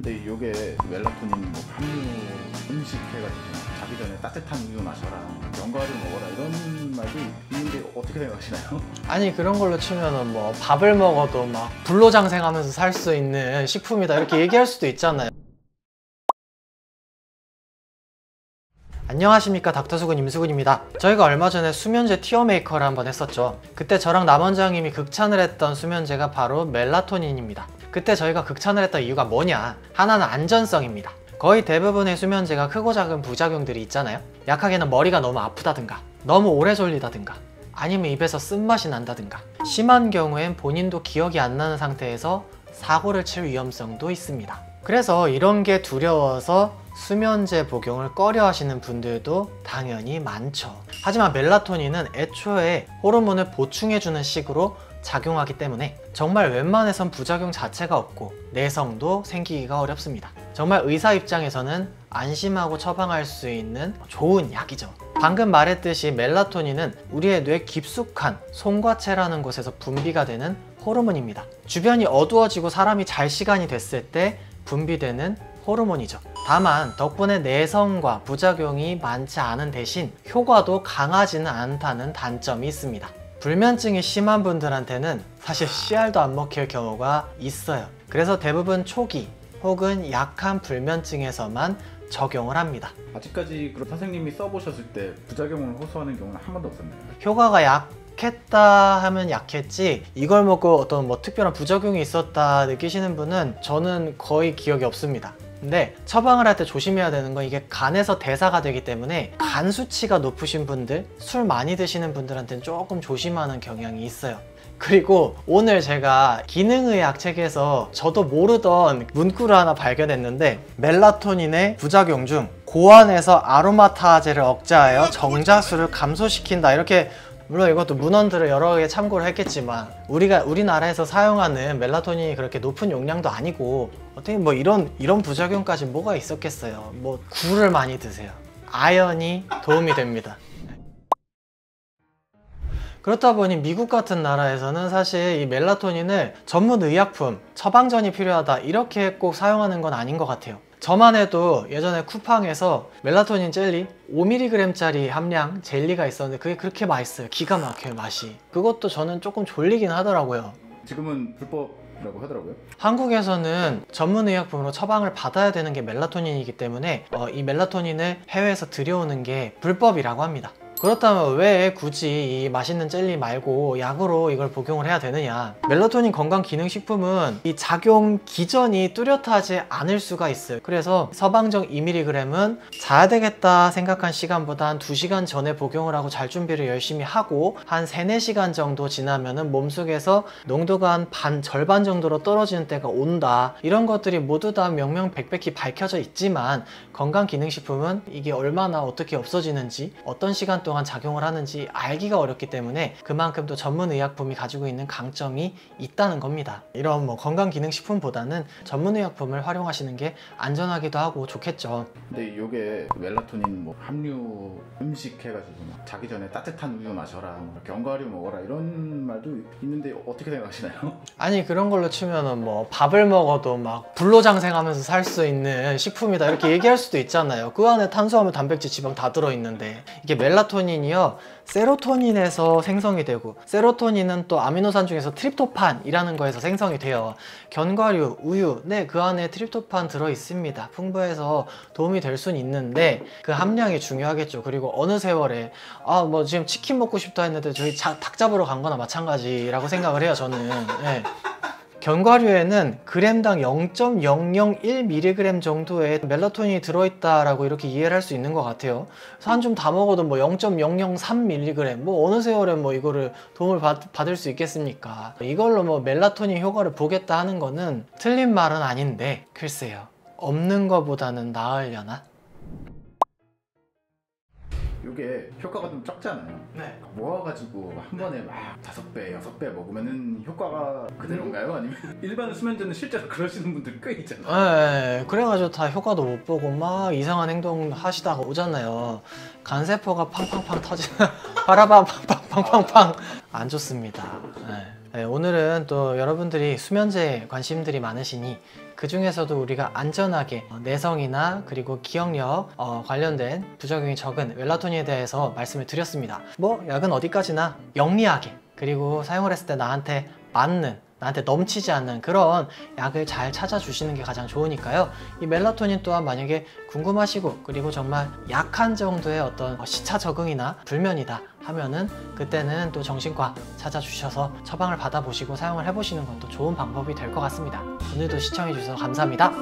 근데 이게 멜라토닌 뭐 함유 음식 해가지고 자기 전에 따뜻한 우유 마셔라, 견과류 먹어라 이런 말도 있는데 어떻게 생각하시나요? 아니 그런 걸로 치면은 뭐 밥을 먹어도 막 불로장생하면서 살 수 있는 식품이다 이렇게 얘기할 수도 있잖아요. 안녕하십니까, 닥터수근 임수근입니다. 저희가 얼마 전에 수면제 티어 메이커를 한번 했었죠. 그때 저랑 남원장님이 극찬을 했던 수면제가 바로 멜라토닌입니다. 그때 저희가 극찬을 했던 이유가 뭐냐, 하나는 안전성입니다. 거의 대부분의 수면제가 크고 작은 부작용들이 있잖아요. 약하게는 머리가 너무 아프다든가, 너무 오래 졸리다든가, 아니면 입에서 쓴맛이 난다든가, 심한 경우엔 본인도 기억이 안 나는 상태에서 사고를 칠 위험성도 있습니다. 그래서 이런 게 두려워서 수면제 복용을 꺼려 하시는 분들도 당연히 많죠. 하지만 멜라토닌은 애초에 호르몬을 보충해주는 식으로 작용하기 때문에 정말 웬만해선 부작용 자체가 없고 내성도 생기기가 어렵습니다. 정말 의사 입장에서는 안심하고 처방할 수 있는 좋은 약이죠. 방금 말했듯이 멜라토닌은 우리의 뇌 깊숙한 송과체라는 곳에서 분비가 되는 호르몬입니다. 주변이 어두워지고 사람이 잘 시간이 됐을 때 분비되는 호르몬이죠. 다만 덕분에 내성과 부작용이 많지 않은 대신 효과도 강하지는 않다는 단점이 있습니다. 불면증이 심한 분들한테는 사실 씨알도 안 먹힐 경우가 있어요. 그래서 대부분 초기 혹은 약한 불면증에서만 적용을 합니다. 아직까지 그럼 선생님이 써보셨을 때 부작용을 호소하는 경우는 한 번도 없었나요? 효과가 약했다 하면 약했지 이걸 먹고 어떤 뭐 특별한 부작용이 있었다 느끼시는 분은 저는 거의 기억이 없습니다. 근데 처방을 할 때 조심해야 되는 건 이게 간에서 대사가 되기 때문에 간 수치가 높으신 분들, 술 많이 드시는 분들한테는 조금 조심하는 경향이 있어요. 그리고 오늘 제가 기능의학 책에서 저도 모르던 문구를 하나 발견했는데, 멜라토닌의 부작용 중 고환에서 아로마타제를 억제하여 정자수를 감소시킨다, 이렇게, 물론 이것도 문헌들을 여러 개 참고를 했겠지만 우리나라에서 사용하는 멜라토닌이 그렇게 높은 용량도 아니고 어떻게 뭐 이런 부작용까지 뭐가 있었겠어요. 뭐 굴을 많이 드세요. 아연이 도움이 됩니다. 그렇다 보니 미국 같은 나라에서는 사실 이 멜라토닌을 전문 의약품, 처방전이 필요하다 이렇게 꼭 사용하는 건 아닌 것 같아요. 저만 해도 예전에 쿠팡에서 멜라토닌 젤리 5mg짜리 함량 젤리가 있었는데 그게 그렇게 맛있어요. 기가 막혀요, 맛이. 그것도 저는 조금 졸리긴 하더라고요. 지금은 불법이라고 하더라고요. 한국에서는 전문 의약품으로 처방을 받아야 되는 게 멜라토닌이기 때문에 이 멜라토닌을 해외에서 들여오는 게 불법이라고 합니다. 그렇다면 왜 굳이 이 맛있는 젤리 말고 약으로 이걸 복용을 해야 되느냐. 멜라토닌 건강기능식품은 이 작용 기전이 뚜렷하지 않을 수가 있어요. 그래서 서방정 2mg은 자야 되겠다 생각한 시간보다 한 2시간 전에 복용을 하고 잘 준비를 열심히 하고 한 3-4시간 정도 지나면은 몸속에서 농도가 한 절반 정도로 떨어지는 때가 온다. 이런 것들이 모두 다 명명백백히 밝혀져 있지만 건강기능식품은 이게 얼마나 어떻게 없어지는지, 어떤 시간 동안 작용을 하는지 알기가 어렵기 때문에 그만큼 또 전문 의약품이 가지고 있는 강점이 있다는 겁니다. 이런 뭐 건강기능식품보다는 전문 의약품을 활용하시는 게 안전하기도 하고 좋겠죠. 근데 이게 멜라토닌 뭐 함유 음식 해가지고 막 자기 전에 따뜻한 우유 마셔라, 뭐 견과류 먹어라 이런 말도 있는데 어떻게 생각하시나요? 아니 그런 걸로 치면은 뭐 밥을 먹어도 막 불로장생하면서 살 수 있는 식품이다 이렇게 얘기할 수도 있잖아요. 그 안에 탄수화물, 단백질, 지방 다 들어있는데. 이게 멜라토닌이요, 세로토닌에서 생성이 되고, 세로토닌은 또 아미노산 중에서 트립토판이라는 거에서 생성이 돼요. 견과류, 우유, 네, 그 안에 트립토판 들어있습니다. 풍부해서 도움이 될 수는 있는데 그 함량이 중요하겠죠. 그리고 어느 세월에 뭐 지금 치킨 먹고 싶다 했는데 저희 닭 잡으러 간 거나 마찬가지라고 생각을 해요, 저는. 네. 견과류에는 그램당 0.001mg 정도의 멜라토닌이 들어있다라고 이렇게 이해를 할 수 있는 것 같아요. 그래서 한 줌 다 먹어도 뭐 0.003mg, 뭐 어느 세월에 뭐 이거를 도움을 받을 수 있겠습니까? 이걸로 뭐 멜라토닌 효과를 보겠다 하는 거는 틀린 말은 아닌데, 글쎄요, 없는 거보다는 나으려나? 이게 효과가 좀 적잖아요. 네. 모아가지고 한 번에 막 5배, 6배 먹으면은 효과가 그대로인가요? 아니면 일반 수면제는 실제로 그러시는 분들 꽤 있잖아요. 네, 그래가지고 다 효과도 못 보고 막 이상한 행동 하시다가 오잖아요. 간세포가 팡팡팡 터지는 바라바 팡팡팡팡팡 안 좋습니다. 네. 네, 오늘은 또 여러분들이 수면제에 관심들이 많으시니 그 중에서도 우리가 안전하게 내성이나 그리고 기억력 관련된 부작용이 적은 멜라토닌에 대해서 말씀을 드렸습니다. 뭐 약은 어디까지나 영리하게, 그리고 사용을 했을 때 나한테 맞는, 나한테 넘치지 않는 그런 약을 잘 찾아주시는 게 가장 좋으니까요. 이 멜라토닌 또한 만약에 궁금하시고 그리고 정말 약한 정도의 어떤 시차 적응이나 불면이다 하면은 그때는 또 정신과 찾아주셔서 처방을 받아보시고 사용을 해보시는 것도 좋은 방법이 될 것 같습니다. 오늘도 시청해주셔서 감사합니다.